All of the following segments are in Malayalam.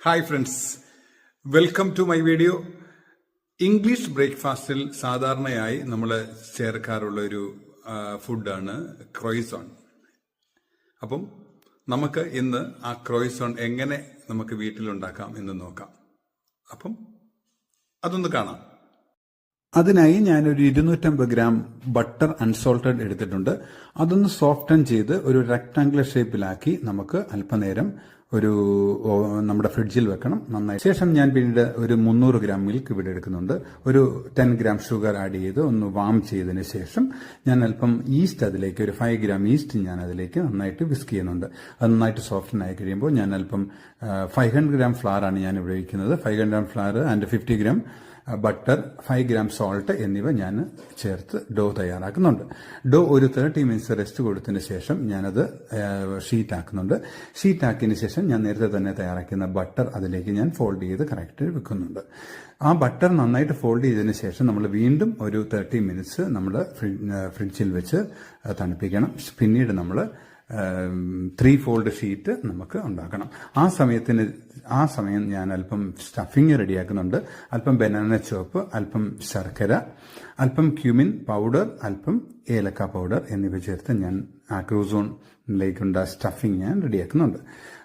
Hi friends, welcome to my video. English ബ്രേക്ക്ഫാസ്റ്റിൽ സാധാരണയായി നമ്മൾ ചേർക്കാറുള്ള ഒരു ഫുഡാണ് ക്രോയിസോൺ. അപ്പം നമുക്ക് ഇന്ന് ആ ക്രോയിസോൺ എങ്ങനെ നമുക്ക് വീട്ടിലുണ്ടാക്കാം എന്ന് നോക്കാം. അപ്പം അതൊന്ന് കാണാം. അതിനായി ഞാനൊരു 250 ഗ്രാം ബട്ടർ അൺസോൾട്ടഡ് എടുത്തിട്ടുണ്ട്. അതൊന്ന് സോഫ്റ്റൻ ചെയ്ത് ഒരു റെക്ടാംഗുലർ ഷേപ്പിലാക്കി നമുക്ക് അല്പനേരം നമ്മുടെ ഫ്രിഡ്ജിൽ വെക്കണം നന്നായി. ശേഷം ഞാൻ പിന്നീട് ഒരു 300 ഗ്രാം മിൽക്ക് ഇവിടെ എടുക്കുന്നുണ്ട്. ഒരു 10 ഗ്രാം ഷുഗർ ആഡ് ചെയ്ത് ഒന്ന് വാം ചെയ്തതിന് ശേഷം ഞാൻ അല്പം ഈസ്റ്റ് അതിലേക്ക്, ഒരു 5 ഗ്രാം ഈസ്റ്റ് ഞാൻ അതിലേക്ക് നന്നായിട്ട് വിസ്ക് ചെയ്യുന്നുണ്ട്. അത് നന്നായിട്ട് സോഫ്റ്റൻ ആയി കഴിയുമ്പോൾ ഞാൻ അല്പം 500 ഗ്രാം ഫ്ലവർ ആണ് ഞാൻ ഉപയോഗിക്കുന്നത്. 500 gram flower and 50 gram butter, 5 gram salt എന്നിവ ഞാൻ ചേർത്ത് ഡോ തയ്യാറാക്കുന്നുണ്ട്. ഡോ ഒരു 30 മിനിറ്റ്സ് റെസ്റ്റ് കൊടുത്തതിന് ശേഷം ഞാനത് ഷീറ്റാക്കുന്നുണ്ട്. ഷീറ്റാക്കിയതിന് ശേഷം ഞാൻ നേരത്തെ തന്നെ തയ്യാറാക്കുന്ന ബട്ടർ അതിലേക്ക് ഞാൻ ഫോൾഡ് ചെയ്ത് കറക്റ്റ് വെക്കുന്നുണ്ട്. ആ ബട്ടർ നന്നായിട്ട് ഫോൾഡ് ചെയ്തതിന് ശേഷം നമ്മൾ വീണ്ടും ഒരു 30 മിനിറ്റ്സ് നമ്മൾ ഫ്രിഡ്ജിൽ വെച്ച് തണുപ്പിക്കണം. പിന്നീട് നമ്മൾ 3 ഫോൾഡ് ഷീറ്റ് നമുക്ക് ഉണ്ടാക്കണം. ആ സമയം ഞാൻ അല്പം സ്റ്റഫിങ് റെഡിയാക്കുന്നുണ്ട്. അല്പം ബനാന ചോപ്പ്, അല്പം ശർക്കര, അല്പം ക്യൂമിൻ പൗഡർ, അല്പം ഏലക്ക പൗഡർ എന്നിവ ചേർത്ത് ഞാൻ ആ ക്രൂസോണിലേക്കുണ്ട സ്റ്റഫിങ് ഞാൻ റെഡിയാക്കുന്നുണ്ട്.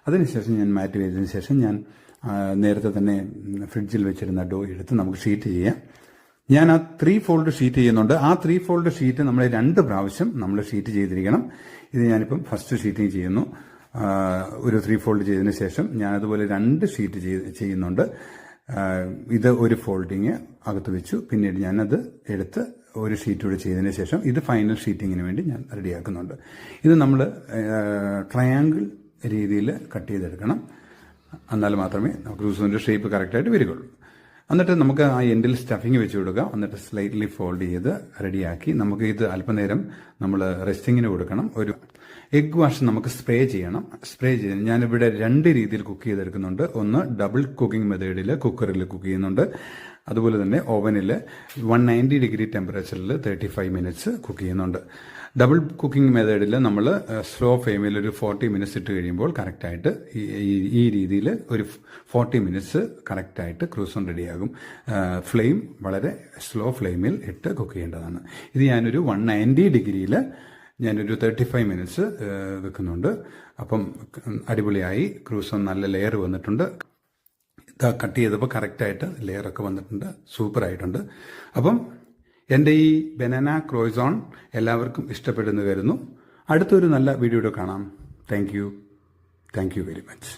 അതിനുശേഷം ഞാൻ മാറ്റി വെച്ചതിന് ശേഷം ഞാൻ നേരത്തെ തന്നെ ഫ്രിഡ്ജിൽ വെച്ചിരുന്ന ഡോ എടുത്ത് നമുക്ക് ഷീറ്റ് ചെയ്യാം. ഞാൻ ആ 3 ഫോൾഡ് ഷീറ്റ് ചെയ്യുന്നുണ്ട്. ആ 3 ഫോൾഡ് ഷീറ്റ് നമ്മൾ 2 പ്രാവശ്യം നമ്മൾ ഷീറ്റ് ചെയ്തിരിക്കണം. ഇത് ഞാനിപ്പം ഫസ്റ്റ് ഷീറ്റിംഗ് ചെയ്യുന്നു. ഒരു 3 ഫോൾഡ് ചെയ്തതിന് ശേഷം ഞാൻ അതുപോലെ 2 ഷീറ്റ് ചെയ്യുന്നുണ്ട്. ഇത് ഒരു ഫോൾഡിങ് അകത്ത് വെച്ചു. പിന്നീട് ഞാനത് എടുത്ത് ഒരു ഷീറ്റ് കൂടെ ചെയ്തതിന് ശേഷം ഇത് ഫൈനൽ ഷീറ്റിങ്ങിന് വേണ്ടി ഞാൻ റെഡിയാക്കുന്നുണ്ട്. ഇത് നമ്മൾ ട്രയാങ്കിൾ രീതിയിൽ കട്ട് ചെയ്തെടുക്കണം. എന്നാൽ മാത്രമേ ക്രൂസോന്റെ ഷേപ്പ് കറക്റ്റായിട്ട് വരികയുള്ളൂ. എന്നിട്ട് നമുക്ക് ആ എൻഡിൽ സ്റ്റഫിങ് വെച്ച് കൊടുക്കുക. എന്നിട്ട് സ്ലൈറ്റ്ലി ഫോൾഡ് ചെയ്ത് റെഡിയാക്കി നമുക്ക് ഇത് അല്പനേരം നമ്മൾ റെസ്റ്റിങ്ങിന് കൊടുക്കണം. ഒരു എഗ് വാഷ് നമുക്ക് സ്പ്രേ ചെയ്യണം. സ്പ്രേ ചെയ്ത് ഞാനിവിടെ 2 രീതിയിൽ കുക്ക് ചെയ്തെടുക്കുന്നുണ്ട്. ഒന്ന് ഡബിൾ കുക്കിംഗ് മെത്തേഡിൽ കുക്കറിൽ കുക്ക് ചെയ്യുന്നുണ്ട്. അതുപോലെ തന്നെ ഓവനിൽ 190 ഡിഗ്രി ടെമ്പറേച്ചറിൽ 35 മിനിറ്റ്സ് കുക്ക് ചെയ്യുന്നുണ്ട്. ഡബിൾ കുക്കിംഗ് മെത്തേഡിൽ നമ്മൾ സ്ലോ ഫ്ലെയിമിൽ ഒരു 40 മിനിറ്റ്സ് ഇട്ട് കഴിയുമ്പോൾ കറക്റ്റായിട്ട് ഈ രീതിയിൽ ഒരു 40 മിനിറ്റ്സ് കറക്റ്റായിട്ട് ക്രൂസോൺ റെഡിയാകും. ഫ്ലെയിം വളരെ സ്ലോ ഫ്ലെയിമിൽ ഇട്ട് കുക്ക് ചെയ്യേണ്ടതാണ്. ഇത് ഞാനൊരു 190 ഡിഗ്രിയിൽ ഞാനൊരു 35 മിനിറ്റ്സ് വെക്കുന്നുണ്ട്. അപ്പം അടിപൊളിയായി ക്രൂസോൺ നല്ല ലെയർ വന്നിട്ടുണ്ട്. കട്ട് ചെയ്തപ്പോൾ കറക്റ്റായിട്ട് ലെയറൊക്കെ വന്നിട്ടുണ്ട്. സൂപ്പറായിട്ടുണ്ട്. അപ്പം എൻ്റെ ഈ ബനാന ക്രോയിസോൺ എല്ലാവർക്കും ഇഷ്ടപ്പെടുന്നു കരുതുന്നു. അടുത്തൊരു നല്ല വീഡിയോയിൽ കാണാം. Thank you very much.